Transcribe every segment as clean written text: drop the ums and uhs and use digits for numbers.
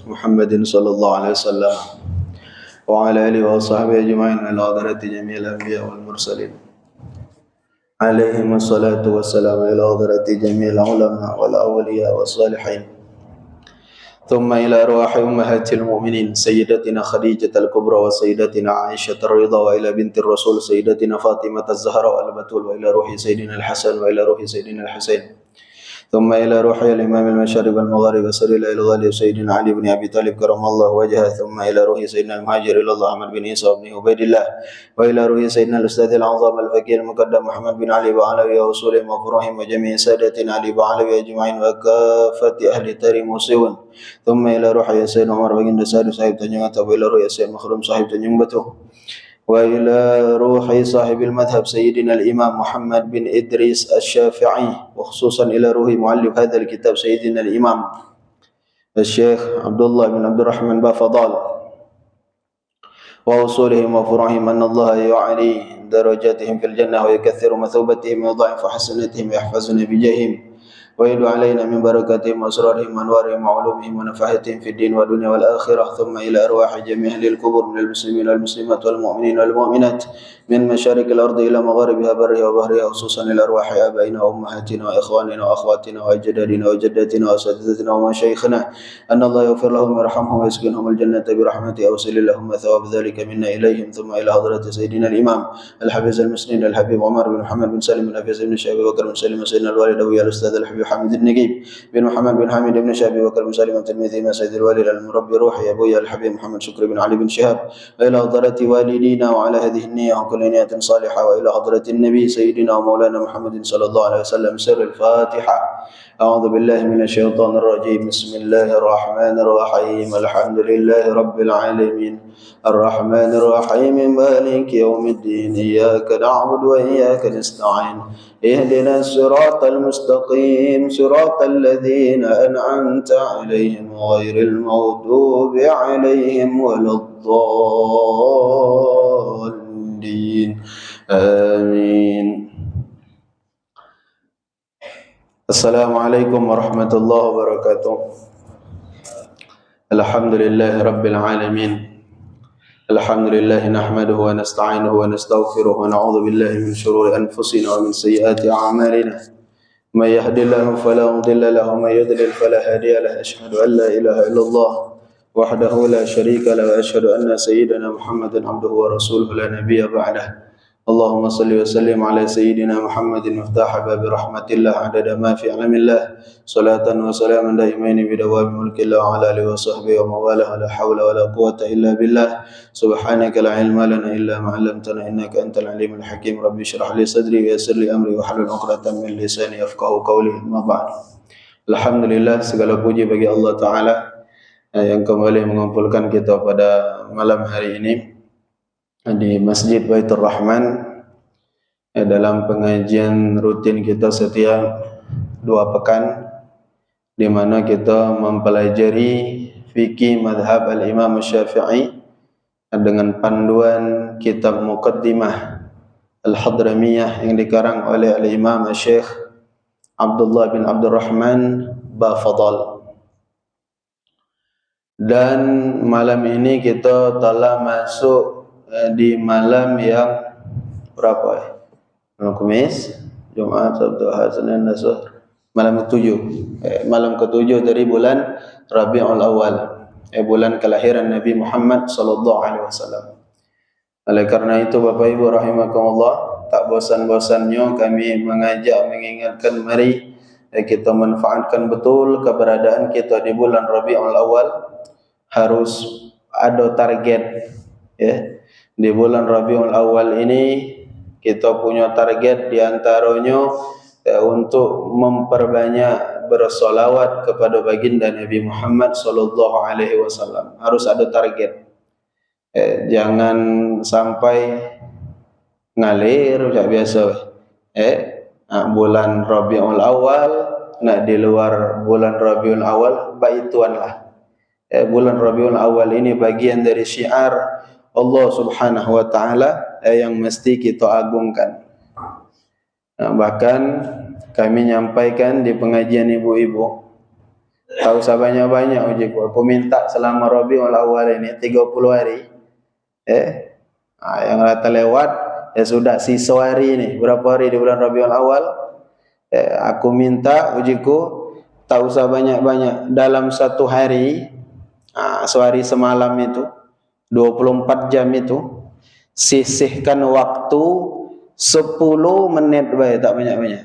محمد صلى الله عليه وسلم وعلى آله وصحبه أجمعين إلى حضرة جميع الأنبياء والمرسلين عليهم الصلاة والسلام إلى حضرة جميع العلماء والأولياء والصالحين ثم إلى أرواح أمهات المؤمنين سيدتنا خديجة الكبرى وسيدتنا عائشة الرضا وإلى بنت الرسول سيدتنا فاطمة الزهراء البتول وإلى روح سيدنا الحسن وإلى روح سيدنا الحسين ثم إلى روح الإمام المشارق والمغارب سر إلى الغالي سيدنا علي بن أبي طالب كرم الله وجهه ثم إلى روح سيدنا المهاجر إلى الله أحمد بن عيسى بن عبيد الله وإلى روح سيدنا الأستاذ العظام الفقيه المقدم محمد بن علي بعلوي وأصولهم وفروعهم وجميع سادتنا علي بعلوي أجمعين وكافة أهل تريم وسيون ثم إلى روح سيدنا عمر بن نسار صاحب تنجمة وإلى روح سيدنا مخرم صاحب تنجمته وإلى روح صاحب المذهب سيدنا الإمام محمد بن إدريس الشافعي وخصوصا إلى روح مؤلف هذا الكتاب سيدنا الإمام الشيخ عبد الله بن عبد الرحمن بافضال وأصولهم وفروعهم أن الله يعلي درجاتهم في الجنة ويكثر مثوبتهم ويضاعف حسناتهم ويحفظنا بجاههم ويدعو علينا من بركاتهم وأسرارهم وأنوارهم وعلومهم ونفحاتهم في الدين والدنيا والآخرة ثم إلى أرواح جميع أهل القبور من المسلمين والمسلمات والمؤمنين والمؤمنات من مشارق الأرض إلى مغاربها برها وبحرها خصوصا إلى أرواح آبائنا وأمهاتنا وإخواننا وأخواتنا وأجدادنا وجداتنا وأساتذتنا ومشايخنا أن الله يغفر لهم ويرحمهم ويسكنهم الجنة برحمته ويوصل لهم ثواب ذلك منا إليهم ثم إلى حضرة سيدنا الإمام الحافظ المسند الحبيب عمر بن محمد بن سالم بن حفيظ بن شعبي بكر بن سالم سيدنا الوالد أبويا الأستاذ الحبيب حامد النجيب بن محمد بن حامد بن شعبي بكر بن سالم الترمذي ما سيد الوالد المربي روحي أبويا الحبيب محمد شكري بن علي بن شهاب وإلى حضرة والدينا وعلى هذه النية وكل نية صالحة وإلى حضرة النبي سيدنا ومولانا محمد صلى الله عليه وسلم سر الفاتحة. أعوذ بالله من الشيطان الرجيم. بسم الله الرحمن الرحيم. الحمد لله رب العالمين الرحمن الرحيم مالك يوم الدين إياك نعبد وإياك نستعين اهدنا الصراط المستقيم صراط الذين أنعمت عليهم غير المغضوب عليهم ولا الضالين آمين. Assalamualaikum warahmatullahi wabarakatuh. Alhamdulillahi rabbil alamin. Alhamdulillah nahmaduhu wa nasta'inuhu wa nastaghfiruhu wa na'udzu billahi min shururi anfusina wa min sayyiati a'malina. May yahdihillahu fala mudilla lahu wa may yudlil fala hadiya lahu. Asyhadu an la ilaha illallah wahdahu la syarika lahu wa asyhadu anna sayyidana Muhammadan abduhu wa rasuluhu la nabiyya ba'dahu. Allahumma salli wa sallim ala sayyidina Muhammadin miftah babi rahmatillah adada ma fi alamillah salatan wa salaman daimaini bidawami mulkillah wa ala alihi wa sahbihi wa mawalah la hawla wa la quwata illa billah subhanaka la ilma lana illa ma 'allamtana innaka antal alimul hakim. Rabbi shrah li sadri wa yassir li amri wa hlul 'uqdatam min lisani yafqahu qawli. Amma ba'd. Alhamdulillah, segala puji bagi Allah Ta'ala yang kembali mengumpulkan kita pada malam hari ini di Masjid Baitur Rahman dalam pengajian rutin kita setiap 2 pekan, di mana kita mempelajari fikih madhab al-Imam Syafi'i dengan panduan kitab Muqaddimah Al-Hadramiyah yang dikarang oleh al-Imam Syekh Abdullah bin Abdurrahman Bafadal. Dan malam ini kita telah masuk di malam yang berapa? Malam Khamis, Jumat, Sabtu, Ahad, Senin, Selasa. Malam ke-7. Malam ke-7 dari bulan Rabiul Awal. Bulan kelahiran Nabi Muhammad sallallahu alaihi wasallam. Oleh karena itu Bapak Ibu rahimakumullah, tak bosan-bosannya kami mengajak mengingatkan mari kita manfaatkan betul keberadaan kita di bulan Rabiul Awal. Harus ada target ya. Di bulan Rabiul Awal ini kita punya target diantaranya untuk memperbanyak bersolawat kepada baginda Nabi Muhammad sallallahu alaihi wasallam. Harus ada target. Jangan sampai ngalir macam biasa. Bulan Rabiul Awal nak di luar bulan Rabiul Awal baituanlah. Bulan Rabiul Awal ini bagian dari syiar Allah Subhanahu wa taala yang mesti kita agungkan. Bahkan kami nyampaikan di pengajian ibu-ibu Tak usah banyak-banyak ujiku. Aku minta selama Rabiul Awal ini 30 hari. Yang rata lewat, ya sudah sisa hari ini. Berapa hari di bulan Rabiul Awal? Aku minta ujiku, tak usah banyak-banyak. Dalam satu hari, sehari semalam itu, 24 jam itu, sisihkan waktu 10 menit baik, tak banyak-banyak.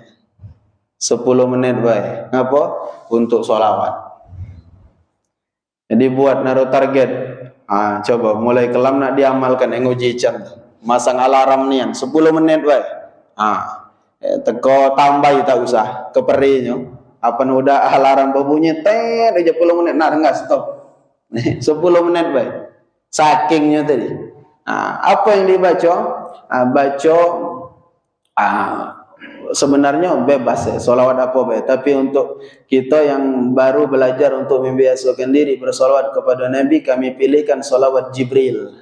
10 menit baik. Ngapa? Untuk sholawat. Jadi buat naruh target. Coba mulai kelam nak diamalkan yang uji can. Masang alarm nian 10 menit baik. Teko tambah tak usah keperinya. Apa udah alarm berbunyi tet aja 10 menit. Nah enggak stop. 10 menit baik. Sakingnya tadi. Apa yang dibaca? Baca sebenarnya bebas ya, solawat apa baik. Tapi untuk kita yang baru belajar untuk membiasakan diri bersolawat kepada Nabi, kami pilihkan solawat Jibril.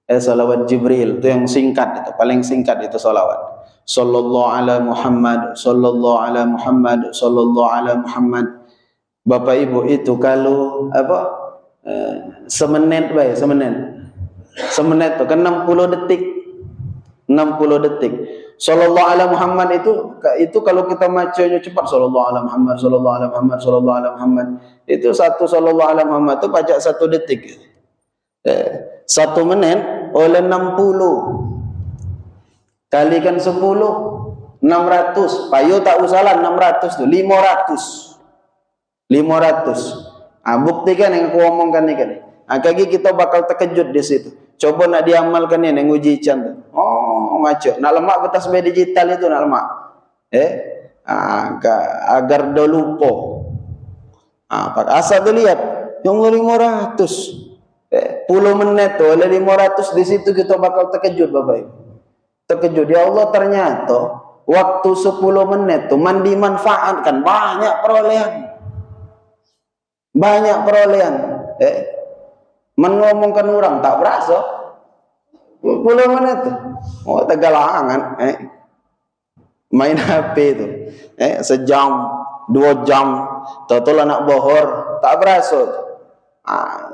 Solawat Jibril itu yang singkat, itu paling singkat itu solawat. Sallallahu ala Muhammad, sallallahu ala Muhammad, sallallahu ala Muhammad. Bapak Ibu itu kalau semenit baik, semenit itu kan 60 detik. 60 detik. Sallallahu ala Muhammad itu kalau kita bacanya cepat, sallallahu ala Muhammad, sallallahu ala Muhammad, sallallahu ala Muhammad. Itu satu sallallahu ala Muhammad itu pajak 1 detik. 1 menit oleh 60. Kalikan 10, 600. Payo tak usahlah 600 tu, 500. Buktikan yang aku omongkan ni kan. Kaki kita bakal terkejut di situ. Coba nak diamalkan ni yang uji can tu. Macam nak lemak bertasbih digital itu nak lemak. Agar dah lupa. Asal tu lihat yang 500. 10 menit tu oleh 500 di situ kita bakal terkejut Bapak Ibu. Terkejut ya Allah, ternyata waktu 10 menit tu dimanfaatkan banyak perolehan. Mengomongkan orang tak berasa 10 menit tu. Tegalangan main HP tu. Sejam 2 jam total nak bohor tak berasa.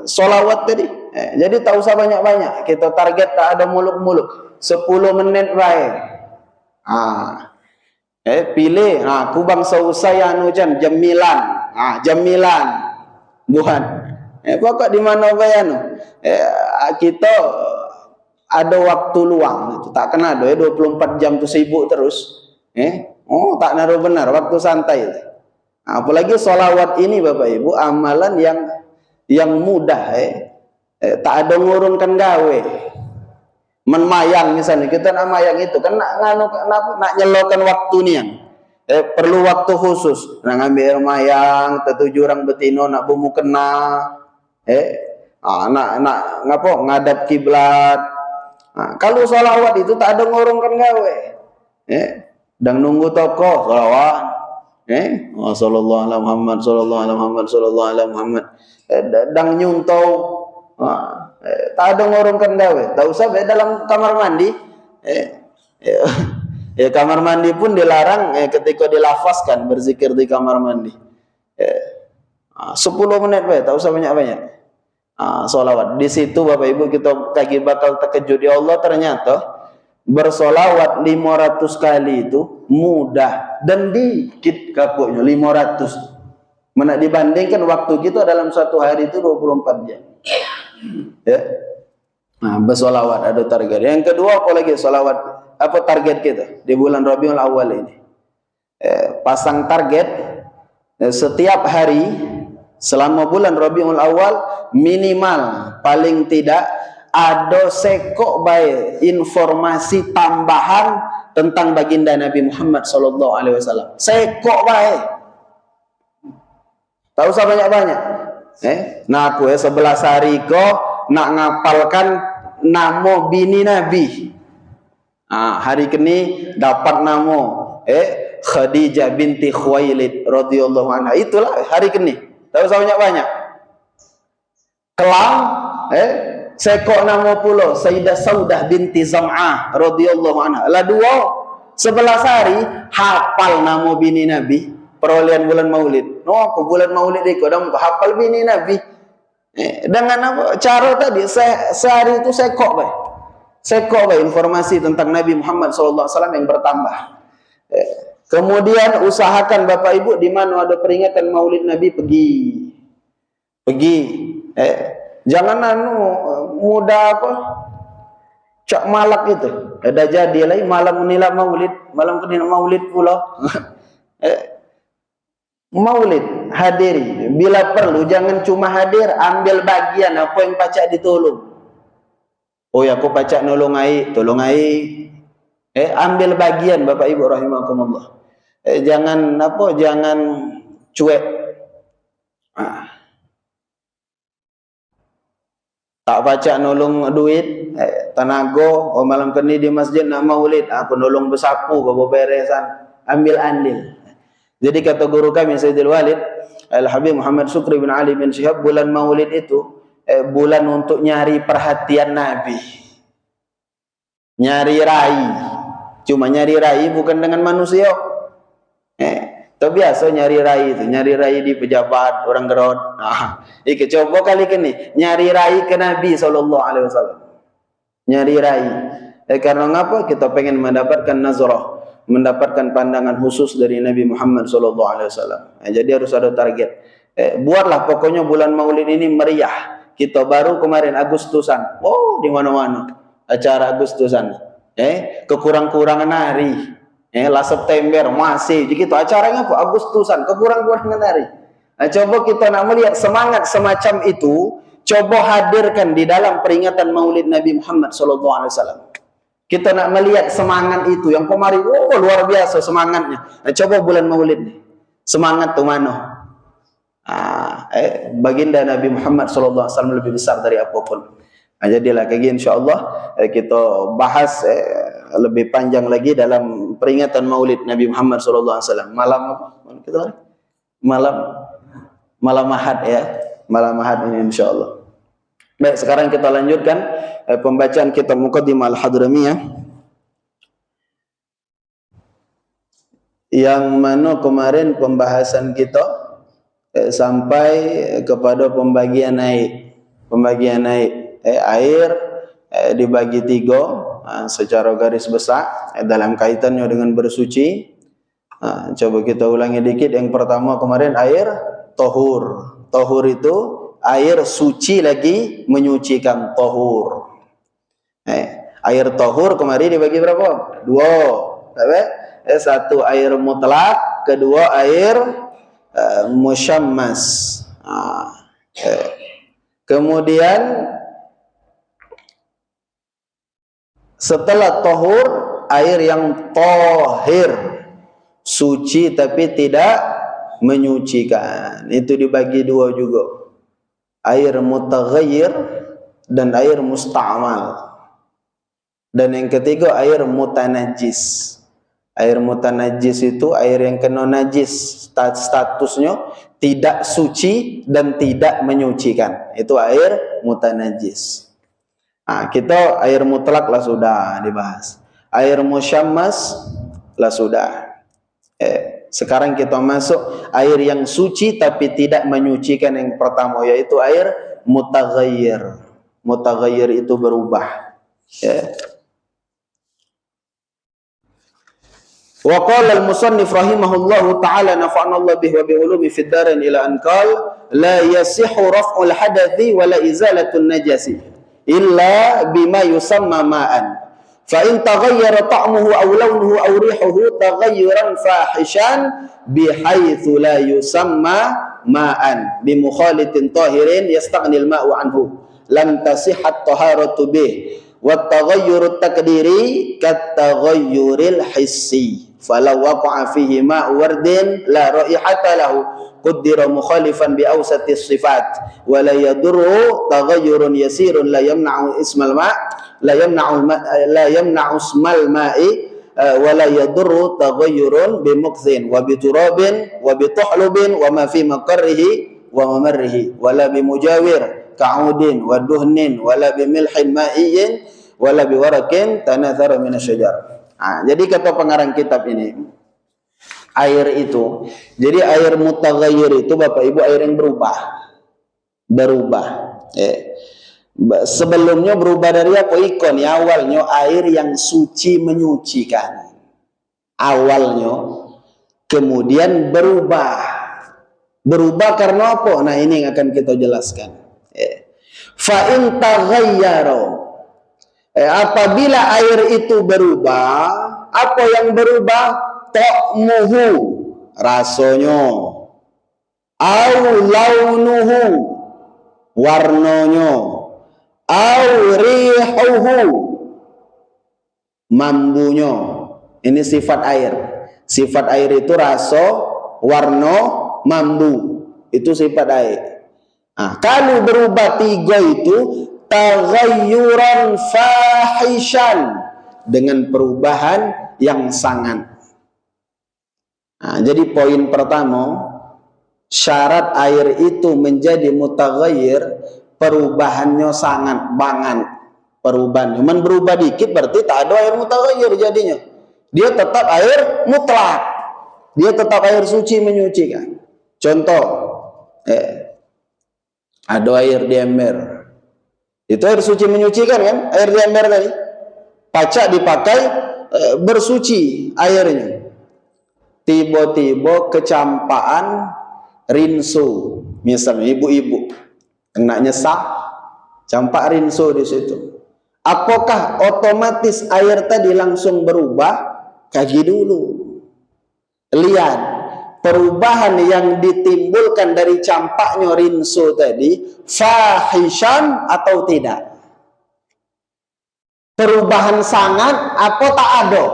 Solawat tadi. Jadi tak usah banyak-banyak. Kita target tak ada muluk-muluk. 10 menit baik. Pilih. Aku bangsa usai jan jamilan. Jamilan. Bukan. Pokok di mana bayan. Kita ada waktu luang. Tak kena ada 24 jam tu sibuk terus. Tak naruh benar waktu santai. Apalagi solawat ini Bapak Ibu amalan yang mudah. Tak ada ngurungkan gawe. Menmayang misalnya kita nak mayang itu kan nak nyelokan waktu ni yang perlu waktu khusus. Nak ngambil mayang, tertuju orang betino nak bumu kena. Nak ngapo ngadap kiblat. Kalau solawat itu tak ada ngurungkan gawe. Dan nunggu toko solawat. Sallallahu alaihi Muhammad, sallallahu alaihi Muhammad, sallallahu alaihi Muhammad. Dan nyuntau. Tak ada ngurungkan gawe. Tak usah dalam kamar mandi. Kamar mandi pun dilarang ketika dilafazkan berzikir di kamar mandi. 10 menit baik, tak usah banyak-banyak. Solawat. Di situ Bapak Ibu kita kaki bakal terkejut ya Allah, ternyata bersolawat 500 kali itu mudah dan dikit kapuknya 500. Mana dibandingkan waktu kita dalam satu hari itu 24 jam. Bersolawat ada target. Yang kedua apa lagi solawat? Apa target kita di bulan Rabiul Awal ini? Pasang target setiap hari selama bulan Rabiul Awal minimal paling tidak ada sekok baik informasi tambahan tentang baginda Nabi Muhammad sallallahu alaihi wasallam. Sekok baik. Tak usah banyak-banyak. Nah aku 11 hari kok nak ngapalkan nama bini Nabi. Hari kini dapat nama Khadijah binti Khuwailid radhiyallahu anha. Itulah hari kini. Tak usah banyak-banyak. Kelam sekok nama pula Sayyidah Saudah binti Zam'ah radhiyallahu anha. Lah 11 hari hafal nama bini Nabi. perolehan bulan Maulid. No, ke bulan Maulid itu dan hafal bini Nabi. Dengan apa? Cara tadi sehari itu saya kok informasi tentang Nabi Muhammad SAW yang bertambah. Kemudian usahakan Bapak Ibu di mana ada peringatan Maulid Nabi pergi. Jangan mudah apa? Cak malak itu. Ada jadi lagi malam menilai Maulid pula. Maulid hadiri. Bila perlu jangan cuma hadir, ambil bagian apa yang pacak ditolong. Oh ya, aku pacak tolong ai. Ambil bagian Bapak Ibu rahimakumullah. Jangan cuek. Tak pacak nolong duit, tenaga, malam kini di masjid nak Maulid, aku nolong bersapu, bawa beresan, ambil andil. Jadi kata guru kami Sayyidil Walid Al-Habib Muhammad Syukri bin Ali bin Syihab, bulan Maulid itu bulan untuk nyari perhatian Nabi, nyari rai. Cuma nyari rai bukan dengan manusia. Itu biasa nyari rai di pejabat orang gerot. Coba kali ini nyari rai ke Nabi SAW. Nyari rai. Karena apa? Kita pengen mendapatkan nazarah, mendapatkan pandangan khusus dari Nabi Muhammad SAW. Jadi harus ada target. Buatlah pokoknya bulan Maulid ini meriah. Kita baru kemarin Agustusan. Oh, di mana-mana acara Agustusan. Kekurang-kurangan hari. Lah September masih. Jadi itu acaranya apa? Agustusan, kekurang-kurangan hari. Coba kita nak melihat semangat semacam itu, coba hadirkan di dalam peringatan Maulid Nabi Muhammad SAW. Kita nak melihat semangat itu yang kemarin, luar biasa semangatnya. Coba bulan Maulid nih, semangat tu mana? Baginda Nabi Muhammad SAW lebih besar dari apapun. Jadilah kayak gini insyaallah kita bahas lebih panjang lagi dalam peringatan Maulid Nabi Muhammad SAW. Malam apa? Kita malam Ahad ya. Malam Ahad ini insyaallah. Baik, sekarang kita lanjutkan pembacaan kitab Muqaddimah Al-Hadramiyah, yang mana kemarin pembahasan kita sampai kepada pembagian air. Air dibagi 3 secara garis besar dalam kaitannya dengan bersuci. Coba kita ulangi dikit. Yang pertama kemarin air tahur. Tahur itu air suci lagi menyucikan, tahur. Air tahur kemarin dibagi berapa? 2. Satu air mutlak, kedua air musyammas. Kemudian setelah tahur, air yang tahir, suci tapi tidak menyucikan, itu dibagi 2 juga. Air mutaghayyir dan air musta'mal. Dan yang ketiga air mutanajjis. Air mutanajjis itu air yang kena najis, statusnya tidak suci dan tidak menyucikan. Itu air mutanajjis. Kita air mutlak lah sudah dibahas. Air musyammas lah sudah. Sekarang kita masuk air yang suci tapi tidak menyucikan, yang pertama yaitu air mutaghayyir. Mutaghayyir itu berubah. Wa qala al-musannif rahimahullahu ta'ala nafa'ana Allah bihi wa bi ulumi fid darain ila an qala la yasihhu raf'ul hadathi wa la izalatun najasi illa bima yusamma ma'an fa in taghayyara ta'muhu aw lawnuhu aw rihuhu taghayyuran fahishan bihaitsu la yusamma ma'an bi mukhalitin tahirin yastaghni al-ma'u anhu lam tasihhat taharatu bih wa taghayyurut taqdiri kat taghayyuril hissi falau waqa'a fihi ma'u wardin la raihata lahu qaddara mukhalifan bi awsati sifat wa la yadurru taghayyurun yasirun la yamna'u ismal ma' la yamna'u ismal ma'i wa la yadurru taghayyurun bi mukthin wa bi turabin wa bi tuhlubin wa ma fi maqarrihi wa mamarrihi wa la bi mujawir ka'udin wa duhnin wa la bi milhin ma'iyyin wa la bi warakin tanathara min asy-syajar. Jadi kata pengarang kitab ini, Air itu, jadi air mutaghayyir itu Bapak Ibu air yang berubah. Sebelumnya berubah dari apa? Ikon ya, awalnya air yang suci menyucikan. Awalnya, kemudian berubah karena apa? Nah ini yang akan kita jelaskan. Fa in taghayyara, apabila air itu berubah, apa yang berubah? Ta'muhu, rasanya, au launuhu, warnanya, au rihuhu, mambunya. Ini sifat air. Sifat air itu rasa, warna, mambu. Itu sifat air. Nah, kalau berubah tiga itu taghayyuran fahishan, dengan perubahan yang sangat. Nah, jadi poin pertama, syarat air itu menjadi mutaghayyir, perubahannya sangat banget. Perubahan, cuman berubah dikit berarti tak ada air mutaghayyir jadinya. Dia tetap air mutlak. Dia tetap air suci menyucikan. Contoh, ada air di ember. Itu air suci menyucikan kan? Air di ember tadi. Pacak dipakai bersuci airnya. Tiba-tiba kecampaan rinso, misalnya ibu-ibu kena nyesah, campak rinso di situ. Apakah otomatis air tadi langsung berubah? Kaji dulu. Lihat perubahan yang ditimbulkan dari campaknya rinso tadi fahishan atau tidak. Perubahan sangat apa tak ada?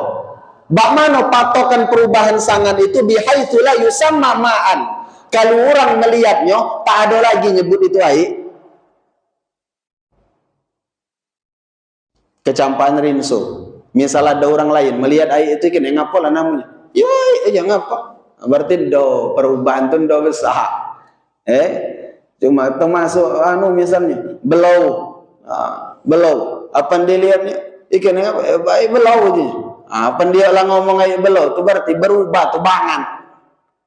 Bagaimana patokan perubahan sangat itu? Bihaitsu la yusamma ma'an. Kalau orang melihatnya tak ada lagi nyebut itu air. Kecampaan rinso. Misal ada orang lain melihat air itu kini ngapa lah namanya? Ya aja ngapa? Berarti do perubahan tu do besar. Cuma termasuk misalnya belau. Belau. Apa dilihatnya? Ikan apa? Air belau je. Apa dia lah ngomong air belau tu berarti berubah tu bangan.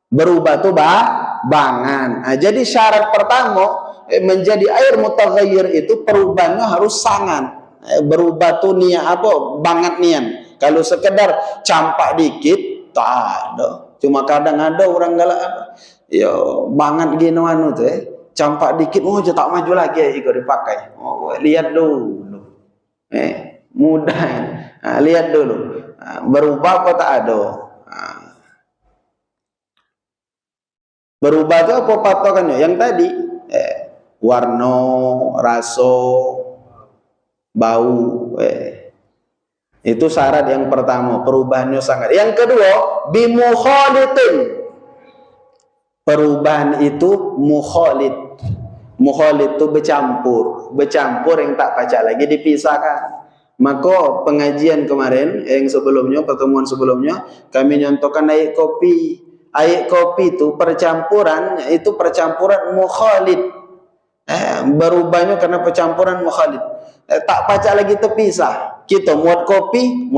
Berubah tu bangan. Jadi syarat pertama menjadi air mutaghayyir itu perubahannya harus sangat. Berubah tu niat apa? Banget nian. Kalau sekedar campak dikit tak ada. Cuma kadang ada orang galak apa? Ya banget gini anu tu campak dikit je tak maju lagi ikut dipakai. Lihat dulu. Mudah. Lihat dulu. Berubah apa tak ada? Berubah itu apa patokannya? Yang tadi warna, rasa, bau. Itu syarat yang pertama, perubahannya sangat. Yang kedua, bimukhalitin. Perubahan itu mukhalid. Mukhalid itu bercampur. Bercampur yang tak pacak lagi dipisahkan. Maka pengajian kemarin yang sebelumnya, pertemuan sebelumnya, kami nyontohkan air kopi. Air kopi itu percampuran mukhalid. Berubahnya karena percampuran mukhalid. Tak pacak lagi terpisah. Kita muat kopi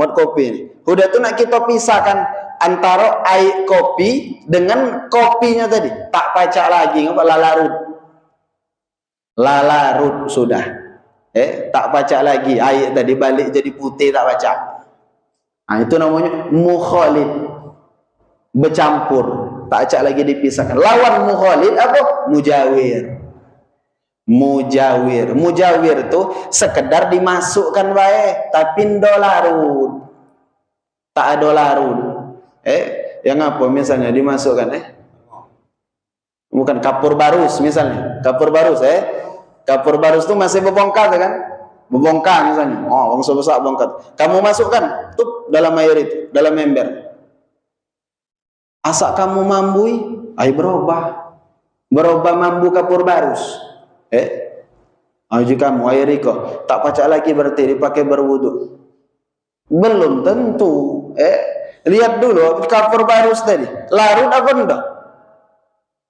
ini. Udah tu nak kita pisahkan antara air kopi dengan kopinya tadi. Tak pacak lagi, ngapa lalarut sudah. Tak pacak lagi air tadi balik jadi putih, tak pacak. Itu namanya mukhalid. Bercampur, tak pacak lagi dipisahkan. Lawan mukhalid apa? Mujawir. Mujawir tu sekedar dimasukkan baik, tapi ndo larut. Tak ada larut. Yang apa misalnya dimasukkan bukan kapur barus misalnya. Kapur barus kapur barus tu masih berbongkar kan? Berbongkar misalnya. Bangsa besar bongkar. Kamu masukkan tuh dalam air itu, dalam ember. Asak kamu mambui, air berubah mambu kapur barus. Jika kamu air iko tak pacak lagi berarti dipakai berwudu. Belum tentu. Lihat dulu kapur barus tadi, larut apa enggak?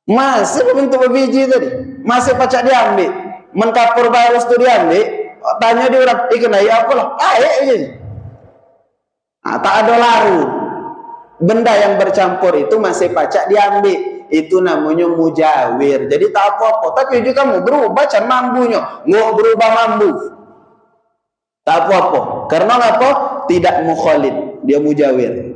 Masih bentuk biji tadi, masih pacak diambil. Menkapur barus tu diambil, tanya dia orang, ikan air apa lah? Air je. Tak ada larut. benda yang bercampur itu masih pacak diambil, itu namanya mujawir. Jadi tak apa-apa, tapi juga kamu berubah can mambunya, nggak berubah mambu, tak apa-apa. Karena apa? Tidak mukhalid, dia mujawir.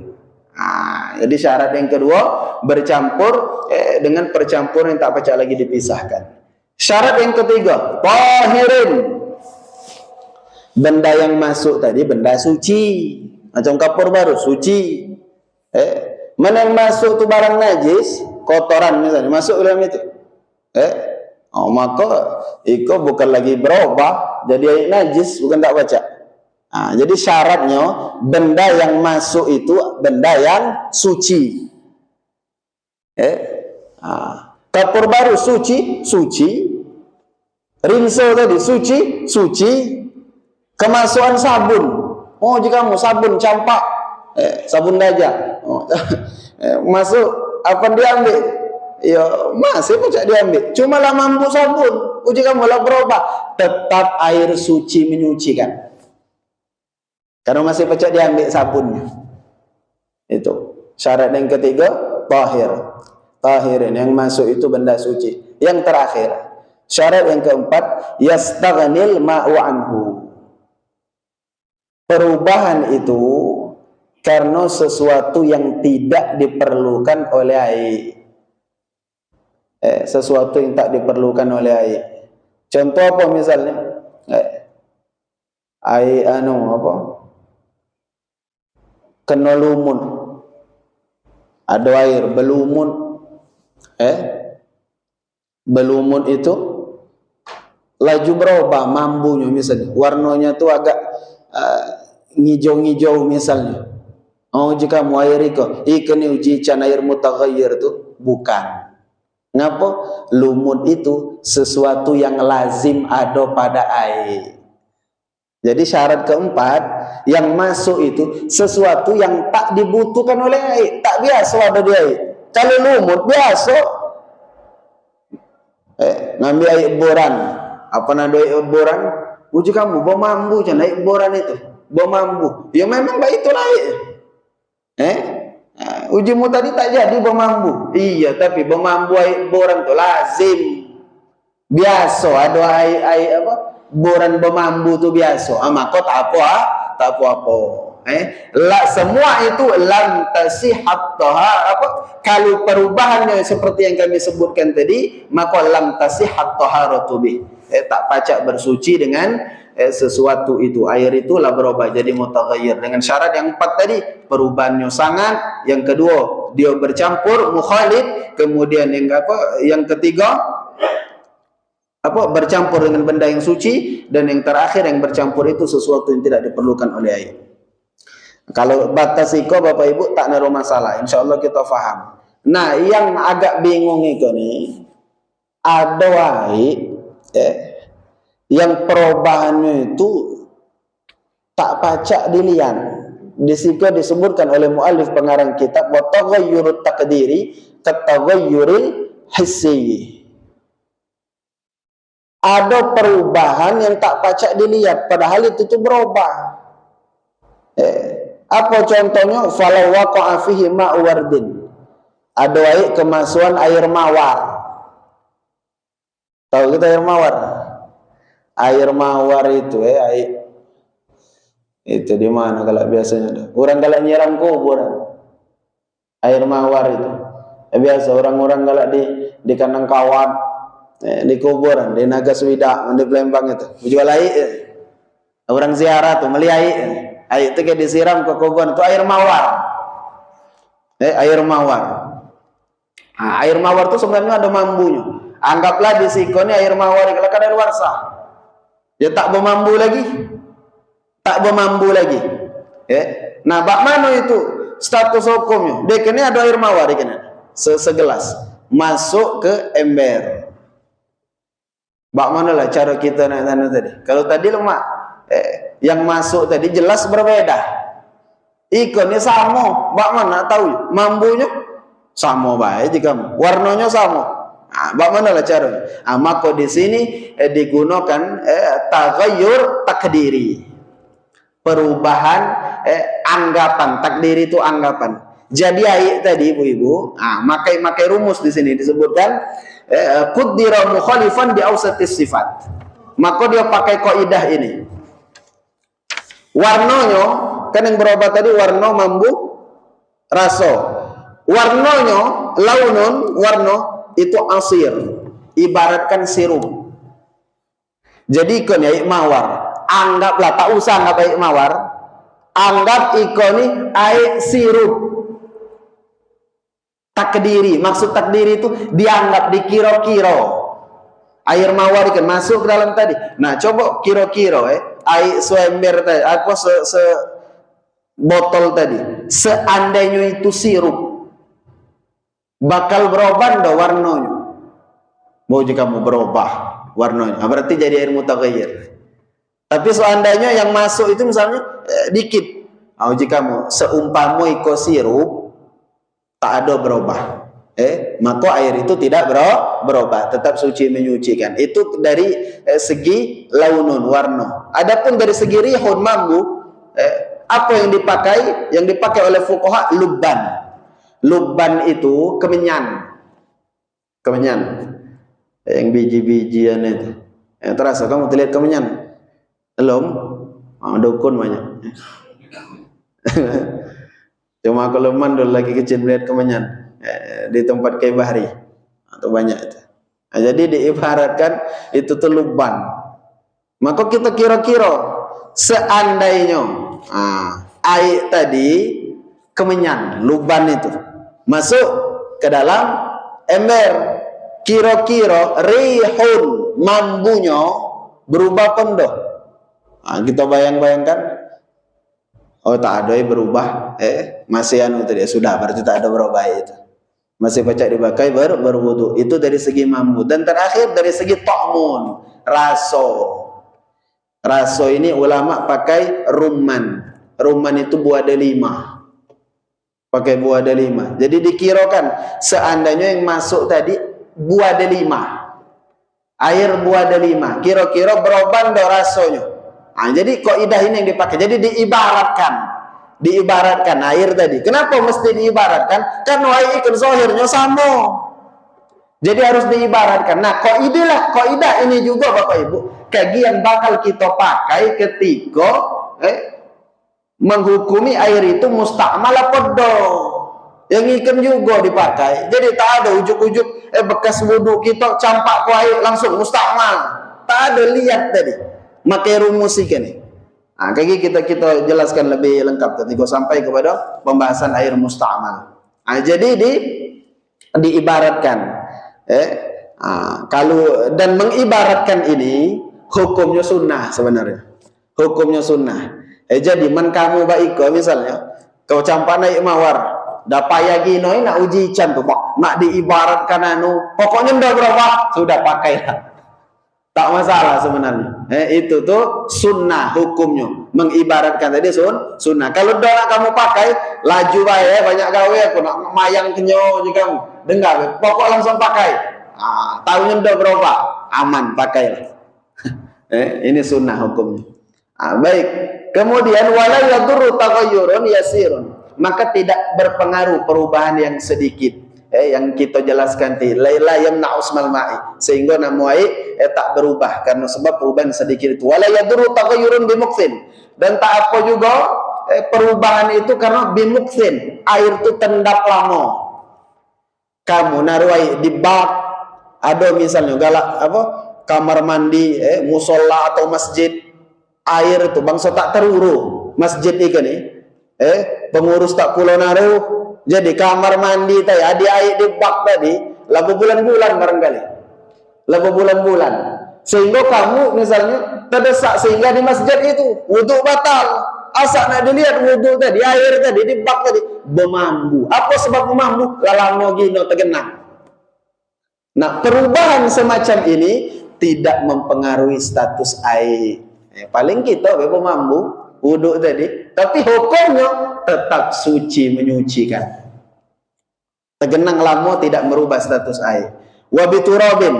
Jadi syarat yang kedua, bercampur dengan percampuran yang tak pacak lagi dipisahkan. Syarat yang ketiga, tahirin. Benda yang masuk tadi benda suci, macam kapur baru suci. Mana yang masuk tu barang najis, kotoran misalnya masuk dalam itu, maka itu bukan lagi berubah jadi air najis, bukan tak baca. Jadi syaratnya benda yang masuk itu benda yang suci. Kapur baru suci, suci. Rinso tadi suci, suci. Kemasukan sabun, jika kamu sabun campak, sabun gajah, masuk apa diambil? Ya masih pacak diambil. Cuma lah mampu sabun, jika kamu lah berubah, tetap air suci menyucikan. Karena masih pacak diambil sabunnya. Itu syarat yang ketiga, tahir. Tahirin, yang masuk itu benda suci. Yang terakhir, syarat yang keempat, yastaghnil ma'u anhu. Perubahan itu karena sesuatu yang tidak diperlukan oleh air. Sesuatu yang tak diperlukan oleh air. Contoh apa misalnya? Air apa? Kena lumun. Ada air belumun. Belumun itu laju berubah mambunya misalnya. Warnanya tu agak ngijau-ngijau misalnya. Jika mu air ikan uji can air mutaghayyir tu bukan. Ngapa? Lumut itu sesuatu yang lazim ada pada air. Jadi syarat keempat, yang masuk itu sesuatu yang tak dibutuhkan oleh air, tak biasa ada di air. Kalau lumut biasa, ngambil air boran, apa nado air boran? Uji kamu bawa mambu can air boran itu, bawa mambu. Ya memang baik itu air. Ujimu tadi tak jadi bawa mambu. Iya, tapi bawa mambu air boran tu lazim. Biasa ada air apa? Boran bermambu tu biasa. Maka tak apa. Lah semua itu lam tasihhat apa? Kalau perubahannya seperti yang kami sebutkan tadi, maka lam tasihhat taharatu bih. Tak pacak bersuci dengan sesuatu itu. Air itulah berubah jadi mutaghayyir. Dengan syarat yang empat tadi, perubahannya sangat. Yang kedua, dia bercampur mukhalid. Kemudian yang ketiga, bercampur dengan benda yang suci. Dan yang terakhir, yang bercampur itu sesuatu yang tidak diperlukan oleh air. Kalau batas iko Bapak Ibu tak naruh masalah, insyaallah kita faham. Nah, yang agak bingung itu nih, ada air yang perubahannya itu tak pacak dilihat. Di situ disebutkan oleh muallif pengarang kitab wa taghayyurut taqdiri kataghayyuril hissi. Ada perubahan yang tak pacak dilihat, padahal itu tuh berubah. Apa contohnya? Falau waqa'a fihi ma'u wardin. Ada air kemasukan air mawar. Tahu kita air mawar? Air mawar itu air itu di mana kalau biasanya ada? Orang kalau nyiram kuburan. Air mawar itu. Biasa orang-orang kalau di kandang kawat, di kuburan, di Nagaswida, di Palembang itu. Jual air. Orang ziarah tuh meli air. Air itu kayak disiram ke kuburan itu air mawar. Air mawar. Air mawar itu sebenarnya ada mambunya. Anggaplah di sikoni air mawar kalau kadar luar sah. Dia tak bermambu lagi. Tak bermambu lagi. Nah, bak mana itu status hukumnya? Dia kena ada air mawar kena. Segelas masuk ke ember. Bak mana lah cara kita nak tanya tadi? Kalau tadi lemak, yang masuk tadi jelas berbeda. Ikannya sama. Bak mana tahu? Mambunya sama baik jika warnanya sama. Bagaimana lah caranya? Maka di sini digunakan taghayyur takdiri. Perubahan anggapan. Takdiri itu anggapan. jadi air tadi ibu-ibu, makai rumus di sini disebutkan qaddira mukhalifan bi awsatis sifat. Maka dia pakai kaidah ini. Warnanya kan yang berubah tadi warna mambu raso. Warnanya launun warna itu asir, ibaratkan sirup. Jadi ikon ya mawar. Anggaplah tak usah anggap air mawar. Anggap ikon ini air sirup. Takdiri, maksud takdiri itu dianggap dikira-kira. Air mawar ikan masuk ke dalam tadi. Nah, coba kira-kira air seember tadi, apa botol tadi. Seandainya itu sirup, bakal berubah ndak warnanya? Mau jika kamu berubah warnanya, berarti jadi air mutaghayyir. Tapi seandainya yang masuk itu misalnya dikit, jika kamu seumpama iko sirup tak ada berubah. Maka air itu tidak berubah, tetap suci menyucikan. Itu dari segi launun warna. Adapun dari segi rihun mambu, apa yang dipakai? Yang dipakai oleh fuqaha lubban. Lubban itu kemenyan. Kemenyan. Yang biji-bijian itu. Terasa kamu terlihat kemenyan? Belum? Dukun banyak. Cuma kalau mandul lagi kecil melihat kemenyan. Di tempat kayak bahari atau banyak itu. Jadi diibaratkan itu tuh lubban. Maka kita kira-kira seandainya air tadi kemenyan, lubban itu masuk ke dalam ember, kira-kira rihun mambunya berubah pendoh. Kita bayangkan. Oh tak ada yang berubah, masih tadi sudah berarti tak ada berubah itu. Masih pacak dipakai berwudu. Itu dari segi mambu. Dan terakhir dari segi ta'mun, raso. Raso ini ulama pakai rumman. Rumman itu buah delima. Pakai buah delima. Jadi dikirakan seandainya yang masuk tadi buah delima. Air buah delima. Kira-kira berubah ndak rasonya. Jadi kaidah ini yang dipakai. Jadi diibaratkan air tadi. Kenapa mesti diibaratkan? Karena air ikan zahirnya sama. Jadi harus diibaratkan. Nah, kaidah ini juga Bapak Ibu, kaki yang bakal kita pakai ketika menghukumi air itu mustakmal apa do. Yang ikan juga dipakai. Jadi tak ada ujuk-ujuk bekas wudhu kita campak ke air langsung mustakmal. Tak ada, lihat tadi. Makai rumus ikan ini. Kaki kita jelaskan lebih lengkap ketika sampai kepada pembahasan air musta'mal. Jadi diibaratkan. Kalau dan mengibaratkan ini hukumnya sunnah sebenarnya. Hukumnya sunnah. Jadi man kamu baik misalnya kau campak naik mawar, dapaya gino nak uji can tu, nak diibaratkan pokoknya ndak berapa sudah pakailah. Tak masalah sebenarnya. Itu tuh sunnah hukumnya. Mengibaratkan tadi sunnah. Kalau dah nak kamu pakai, laju bae banyak gawe aku nak mayang kenyo je kamu. Dengar, pokok langsung pakai. Tahunya dah berapa? Aman pakailah. Ini sunnah hukumnya. Baik. Kemudian wala yadurru taghayyurun yasirun. Maka tidak berpengaruh perubahan yang sedikit. Yang kita jelaskan tadi la yamna'u usmal ma'i, sehingga nama air tak berubah karena sebab perubahan sedikit itu. Wala yadurru taghayyurun bimuksin, dan tak apa juga perubahan itu karena bimuksin, air itu tendap lama. Kamu naruh air di bak, ada misalnya kamar mandi, musola atau masjid, air itu bangsa tak teruru masjid ikan pengurus tak kulo naruh. Jadi kamar mandi tadi ada air di bak tadi, lagu bulan-bulan barangkali. Lagu bulan-bulan. Sehingga kamu misalnya terdesak sehingga di masjid itu wudu batal. Asal nak dilihat wudu tadi, air tadi di bak tadi bermambu. Apa sebab bermambu? Lalamo gino tergenang. Nah, perubahan semacam ini tidak mempengaruhi status air. Paling kita bermambu wudu tadi, tapi hukumnya tetap suci menyucikan. Tergenang lama tidak merubah status air. Wa biturabin,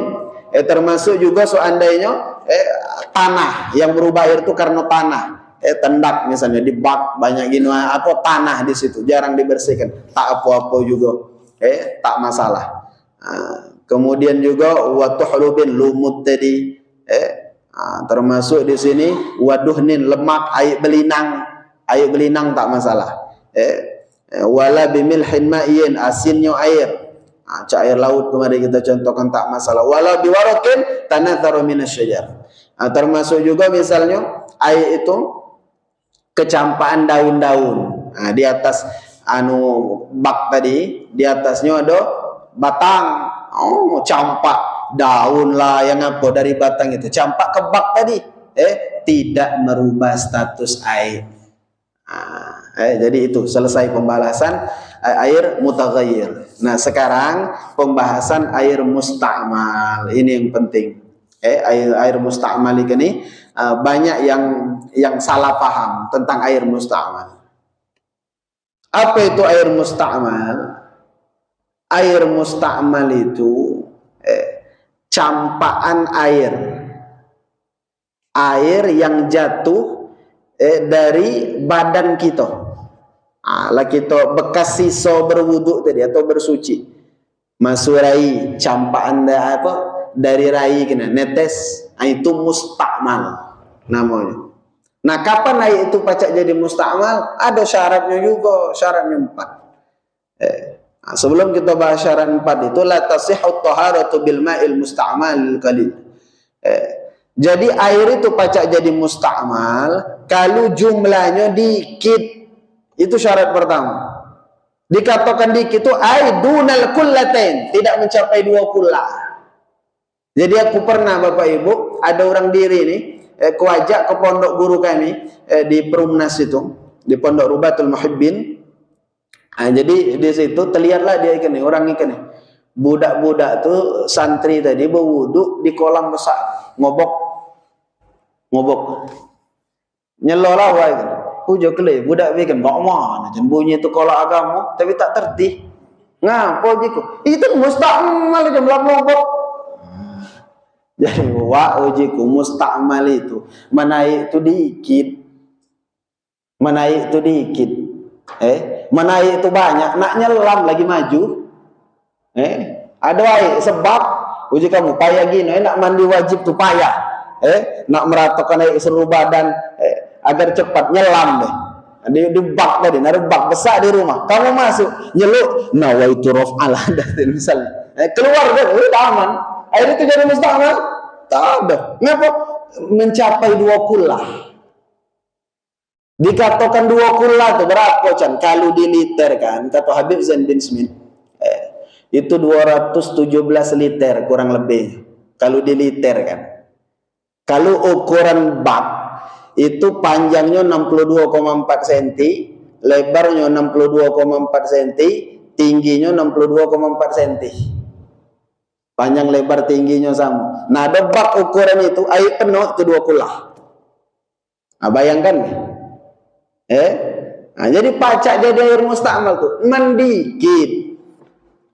termasuk juga seandainya tanah yang berubah air itu karena tanah. tendak misalnya di bak banyak gini apa tanah di situ jarang dibersihkan, tak apa-apa juga, tak masalah. Kemudian juga watuhlubin lumut tadi, termasuk di sini waduhnin lemak, air belinang tak masalah. Wala bimilhin ma'in, asinnya air, cair laut kemarin kita contohkan tak masalah. Wala biwarakin tanatharu minasyajar, termasuk juga misalnya air itu kecampaan daun-daun. Di atas bak tadi, di atasnya ada batang. Campak daun lah yang apa dari batang itu, campak ke bak tadi, tidak merubah status air. Jadi itu selesai pembahasan air mutaghayyir. Nah, sekarang pembahasan air musta'mal. Ini yang penting. Air musta'mal ini banyak yang salah paham tentang air musta'mal. Apa itu air musta'mal? Air musta'mal itu campaan air yang jatuh dari badan kita. Lah kita bekas sisa berwuduk tadi atau bersuci, masuk rai, campaan dari rai kena netes, itu musta'mal namanya. Nah, kapan air itu pacak jadi musta'mal? Ada syaratnya juga, syaratnya 4. Sebelum kita bahas syarat 4 itu, la tasihhu taharatu bil ma'il musta'mal qalil. Jadi air itu pacak jadi musta'mal kalau jumlahnya dikit. Itu syarat pertama. Dikatakan dikit itu air dunal kullatain, tidak mencapai 2 kullah. Jadi aku pernah Bapak Ibu, ada orang diri ini, aku ajak ke pondok guru kami di Perumnas itu, di Pondok Rubatul Muhibbin. Jadi di situ terlihatlah dia ikan nih, orang ikan nih. Budak-budak tuh santri tadi berwuduk di kolam besar, ngobok. Nyelolah wae kan. Ujo kele budak bikin bawa mana jen bunyi itu kolam agama tapi tak tertib. Ngapo jiku? Itu musta'mal jam ngobok. Jadi wa ujiku musta'mal itu menaik itu dikit. Menaik itu dikit. Menaik itu banyak, nak nyelam lagi maju. Ada air sebab uji kamu payah gini, nak mandi wajib tuh payah. Nak meratakan air seluruh badan agar cepat nyelam deh. Di bak tadi, naruh bak besar di rumah. Kamu masuk, nyeluk, nawaitu raf'al hadas misalnya. Keluar deh, udah aman. Air itu jadi musta'mal? Tak ada. Ngapa? Mencapai 2 kullah. Dikatakan 2 kullah itu berapa Chan? Kalau diliter kan, kata Habib Zain bin Smith, itu 217 liter kurang lebih. Kalau diliter kan. Kalau ukuran bak itu panjangnya 62,4 cm, lebarnya 62,4 cm, tingginya 62,4 cm. Panjang lebar tingginya sama. Nah, ada bak ukuran itu air penuh itu 2 kullah. Nah, bayangkan nih. Nah, jadi pacak jadi air musta'mal tuh mendikit,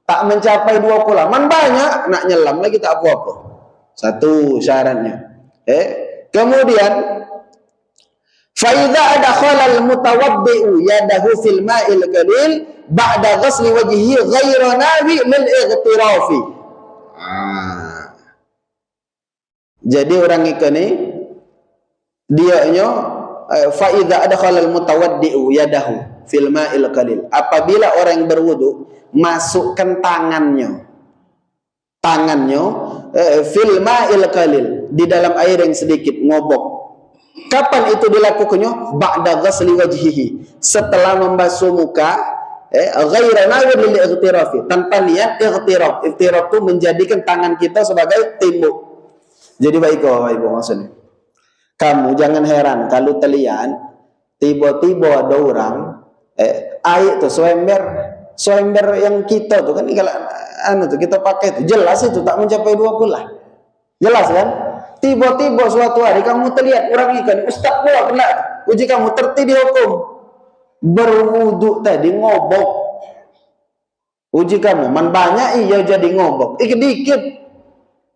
tak mencapai 2 kullah. Man banyak nak nyelam lagi tak apa-apa. Satu syaratnya. Kemudian fa idza adkhala al-mutawaddi'u yadahu fil ma'il qalil ba'da ghasli wajhihi ghayra nawi lil ightirafi. Jadi orang ini dianya fa idza adkhala al-mutawaddi'u yadahu fil ma'il qalil, apabila orang yang berwudu masukkan tangannya fil ma'il qalil, di dalam air yang sedikit, ngobok. Kapan itu dilakukannya? Ba'da ghasli wajhihi, setelah membasuh muka, ghaira nawir lil ightirafi, tanpa niat ightiraf. Ightiraf itu menjadikan tangan kita sebagai timbuk. Jadi baik Ibu maksudnya. Kamu jangan heran kalau kalian tiba-tiba ada orang air itu swember yang kita tuh kan kalau kita pakai itu jelas itu tak mencapai 2 kullah. Jelas kan? Tiba-tiba suatu hari kamu terlihat orang ikan, ustaz pula kena, uji kamu tertib dihukum berwuduk tadi ngobok. Uji kamu man banyak iya jadi ngobok, dikit.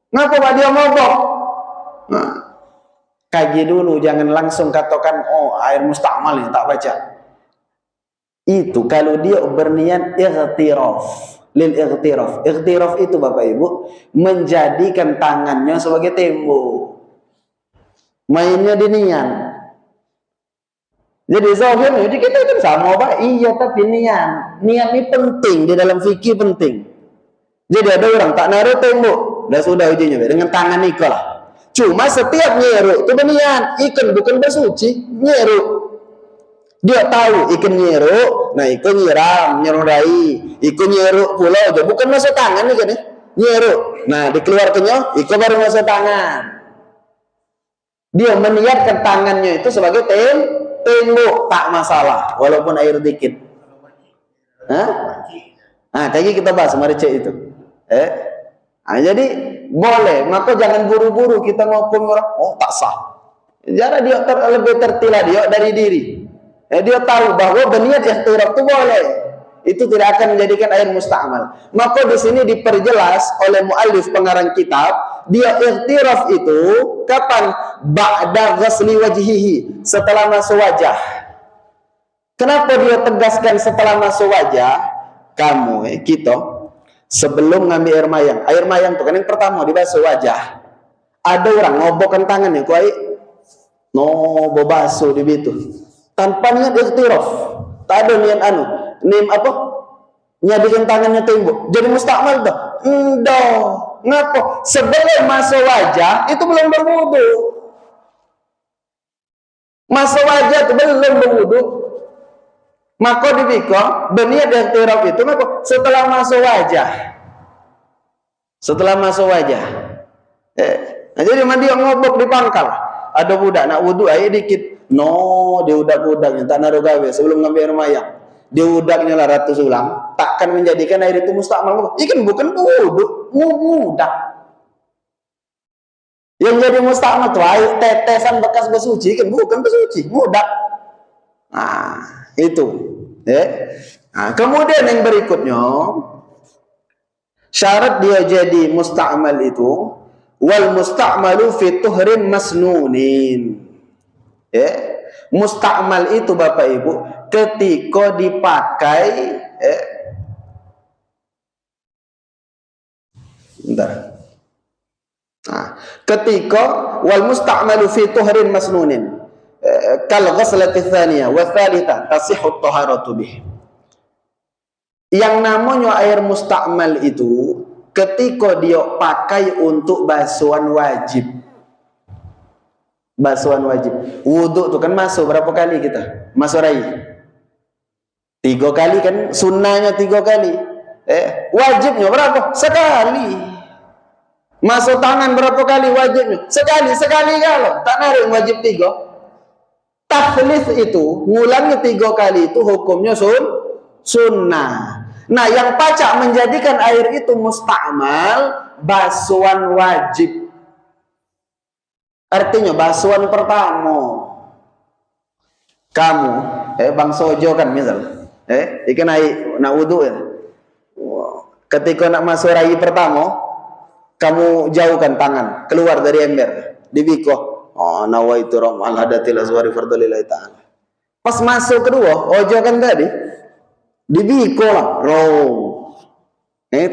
Ngapa dia ngobok? Nah, kaji dulu, jangan langsung katakan oh air musta'mal ya, tak baca. Itu kalau dia berniat ightiraf, lil ightiraf. Ightiraf itu Bapak Ibu menjadikan tangannya sebagai tembok. Mainnya di niat. Jadi zahirnya jadi kita kan sama Pak, iya tapi niat. Niat ini penting di dalam fikih penting. Jadi ada orang tak naruh tembok, dah sudah ujinya dengan tangan ikut lah. Cuma setiap nyeruk itu berniat, ikan bukan bersuci, nyeruk. Dia tahu ikan nyeruk, nah ikan nyiram, nyerurai, ikan nyeruk pula aja, bukan masuk tangan nih kan ya, nyeruk. Nah dikeluarkannya, ikan baru masuk tangan. Dia meniatkan tangannya itu sebagai tembok, tak masalah, walaupun air dikit. Hah? Nah kayak kita bahas mari cek itu. Nah, jadi boleh, maka jangan buru-buru kita ngomong orang, oh tak sah. Jangan dia lebih tertilah dia dari diri. Dia tahu bahwa berniat ikhtiraf itu boleh. Itu tidak akan menjadikan air musta'mal. Maka di sini diperjelas oleh muallif pengarang kitab, dia ikhtiraf itu kapan? Ba'da ghasli wajhihi, setelah masuk wajah. Kenapa dia tegaskan setelah masuk wajah? Kamu, kita sebelum ngambil air mayang. Air mayang itu kan yang pertama dibasuh wajah. Ada orang ngobokkan tangannya, kuai no bobasuh di situ. Tanpa niat ikhtiraf, tak ada niat apa? Nyadikan tangannya tembok. Jadi musta'mal dah. Enggak. Ngapa? Sebelum masuk wajah itu belum berwudu. Masuk wajah itu belum berwudu. Maka dibika berniat ikhtiraf itu maka setelah masuk wajah. Setelah masuk wajah. Nah, jadi mandi ngobok di pangkal. Ada budak nak wudu air dikit. No, dia udak-udaknya tak naruh gawe sebelum ngambil air mayang. Dia udaknya lah ratus ulang, takkan menjadikan air itu musta'mal. Ikan bukan wudu, mudah. Yang jadi musta'mal itu air tetesan bekas bersuci, kan bukan bersuci, mudah. Nah, itu. Nah, kemudian yang berikutnya, syarat dia jadi musta'mal itu wal musta'malu fi tuhrin masnunin. Musta'mal itu Bapak Ibu ketika dipakai ketika wal musta'malu fi tuhrin masnunin kal ghaslati tsaniyah wa tsalitsa tasihhu at-taharatu bih. Yang namanya air musta'mal itu ketika dia pakai untuk basuhan wajib. Basuhan wajib. Wudhu itu kan masuk berapa kali kita? Masuk rai 3 kali kan, sunnahnya 3 kali. Wajibnya berapa? Sekali. Masuk tangan berapa kali wajibnya? Sekali kalau tak narik wajib 3. Takhlif itu ngulangi 3 kali itu hukumnya sunnah. Nah yang pacak menjadikan air itu musta'mal basuhan wajib. Artinya basuhan pertama kamu Bang Sojo kan misal ikan air nak wudu ya. Ketika nak masuk rai pertama kamu jauhkan tangan keluar dari ember dibiko nawaitu ramal hadatil azwari fardalillahi ta'ala. Pas masuk kedua ojo kan tadi dibiko lah row 3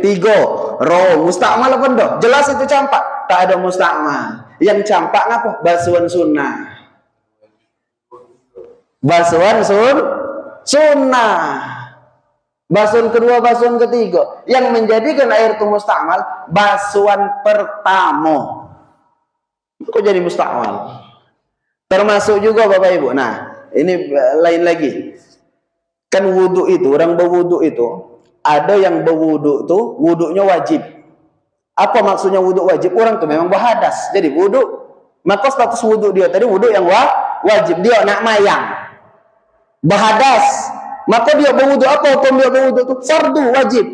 row musta'mal apa ndak? Jelas itu campak, tak ada musta'mal. Yang campak ngapa? Basuhan sunnah. Basuhan sunnah. Basuhan kedua, basuhan ketiga. Yang menjadikan air itu musta'mal basuhan pertama. Kok jadi musta'mal? Termasuk juga Bapak Ibu. Nah, ini lain lagi. Kan wudu itu, orang berwudu itu ada yang berwudu tuh wudunya wajib. Apa maksudnya wudhu wajib? Orang tuh memang berhadas, jadi wudhu. Maka status wudhu dia tadi wudhu yang wajib. Dia nak mayang, berhadas, maka dia berwudhu. Apa hukum dia berwudhu itu? Fardu wajib.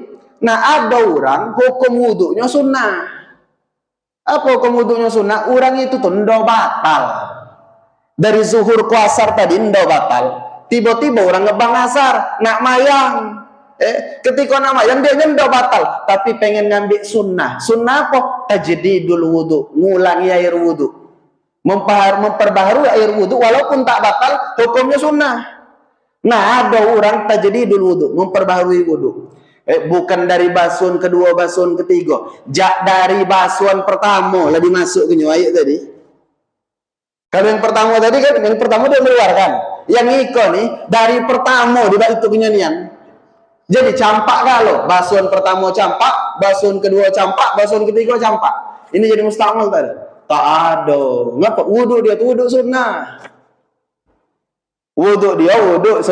Nah ada orang hukum wudhunya sunnah. Apa hukum wudhunya sunnah? Orang itu tuh ndo batal. Dari zuhur ke asar tadi ndo batal. Tiba-tiba orang ngebang asar, nak mayang. Ketika nama yang dia nyenda batal tapi pengen ngambil sunnah. Sunnah apa? Tajdidul wudu, ngulangi air wudu. memperbaharui air wudu walaupun tak batal, hukumnya sunnah. Nah, ada orang tajdidul wudu, memperbaharui wudu. Bukan dari basuhan kedua, basuhan ketiga. Dari basuhan pertama lebih masuk ke ayat tadi. Kalau yang pertama tadi kan, yang pertama dia keluar kan. Yang iko nih dari pertama di balik itu kenyanian. Jadi campak kalau basuhan pertama campak, basuhan kedua campak, basuhan ketiga campak. Ini jadi mustamal tadi. Tak ada. Ngapa? Wudu dia tuh wudu sunnah. Wudu dia wudu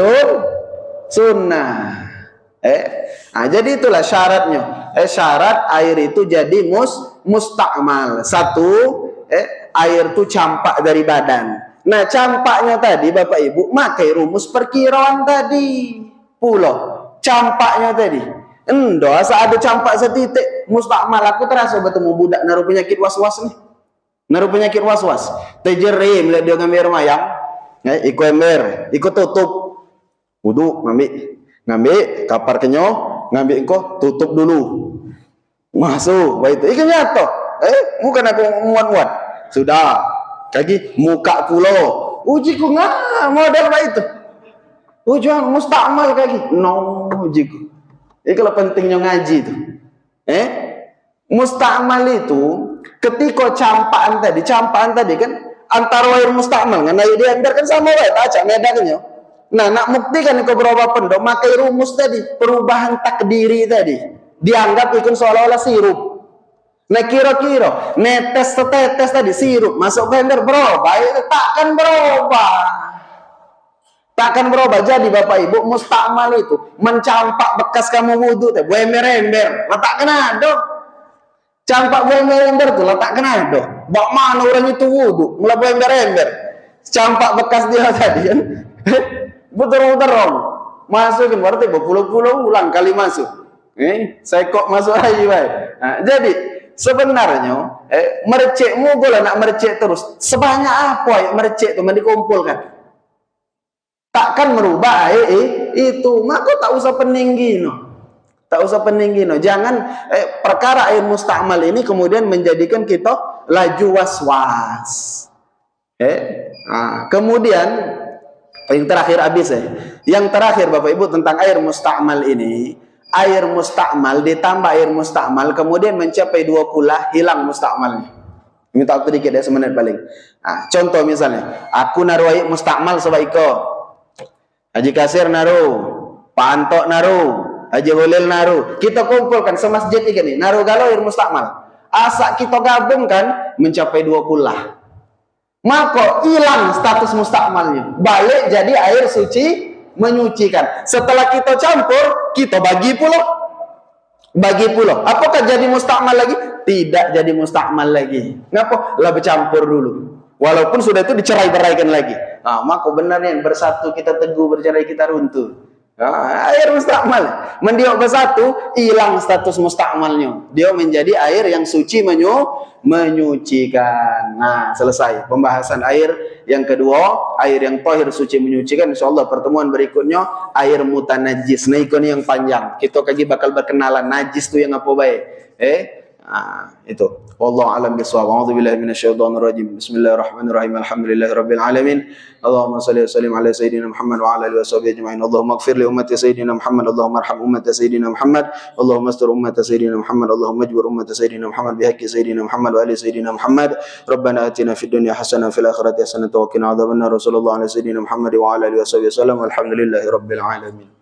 sunnah. Jadi itulah syaratnya. Syarat air itu jadi mustakmal. Satu, air itu campak dari badan. Nah, campaknya tadi Bapak Ibu makai rumus perkiraan tadi. Pulau campaknya tadi. Endo asa ada campak setitik mustakmal. Aku terasa bertemu budak naruh penyakit was-was nih. Naruh penyakit was-was. Tejerim lihat dia ngambil mayang. Ikut ember, ikut tutup. Wudu ngambil kapar kenyo, ngambil engkau tutup dulu. Masuk baik itu. Ikan nyata. Bukan aku muat-muat. Sudah. Kaki muka pulau. Uji ku ngah model baik itu. Ujian mustakmal kaki. No uji ku. Kalau pentingnya ngaji itu. Mustakmal itu ketika campaan tadi kan antara air mustakmal dengan air diandar kan sama baik. Baca medannya. Nah, nak buktikan ke beberapa pendok makai rumus tadi, perubahan takdiri tadi. Dianggap ikut seolah-olah sirup. Nah, kira-kira netes setetes tadi sirup masuk blender berubah, itu takkan berubah. Takkan berubah. Jadi Bapak Ibu mustakmal itu mencampak bekas kamu wudu teh, ember-ember, letakkan ada. Campak ember-ember tuh letakkan ada. Bak mana orang itu wudu, mulai ember-ember. Campak bekas dia tadi kan. Putar-putar masukin berarti berpuluh-puluh ulang kali masuk. Saya kok masuk lagi baik. Nah, jadi sebenarnya merecekmu boleh nak merecek terus. Sebanyak apa ya merecek itu dikumpulkan. Takkan merubah itu. Maka tak usah peninggi no. Tak usah peninggi no. Jangan perkara air mustakmal ini kemudian menjadikan kita laju was-was. Kemudian yang terakhir habis Yang terakhir Bapak Ibu tentang air mustakmal ini, air mustakmal ditambah air mustakmal kemudian mencapai 20 hilang mustakmalnya. Minta waktu dikit ya, semenit paling. Contoh misalnya, aku naruh air mustakmal sebaiko. Haji Kasir naruh, Pak Antok naruh, Haji Holil naruh. Kita kumpulkan semasjid ini, naruh galau air mustakmal. Asa kita gabungkan mencapai 20. Maka hilang status mustakmalnya, balik jadi air suci menyucikan. Setelah kita campur, kita bagi pulau. Apakah jadi mustakmal lagi? Tidak jadi mustakmal lagi. Ngapa? Lah bercampur dulu. Walaupun sudah itu dicerai-beraikan lagi. Maka benarnya bersatu kita teguh, bercerai kita runtuh. Air mustakmal mendiok bersatu, hilang status mustakmalnya. Dia menjadi air yang suci menyucikan. Nah, selesai pembahasan air yang kedua, air yang tahir suci menyucikan. Insyaallah pertemuan berikutnya air mutanajis. Nah, ini yang panjang. Kita kaji bakal berkenalan najis itu yang apa baik. Itu. Wallahu a'lam bishawab. A'udzubillahi minasyaitonir rajim. Bismillahirrahmanirrahim. Alhamdulillahirabbil alamin. Allahumma shalli wa sallim ala sayyidina Muhammad wa ala alihi washabihi ajma'in. Allahumma ighfir li ummati sayyidina Muhammad. Allahumma arham ummati sayyidina Muhammad. Allahumma astur ummati sayyidina Muhammad. Allahumma ajbur ummati sayyidina Muhammad bihaqqi sayyidina Muhammad wa ali sayyidina Muhammad. Rabbana atina fid dunya hasanah wa fil akhirati hasanah wa qina adzabannar. Rasulullah ala sayyidina Muhammad wa ala alihi washabihi wasallam. Alhamdulillahirabbil alamin.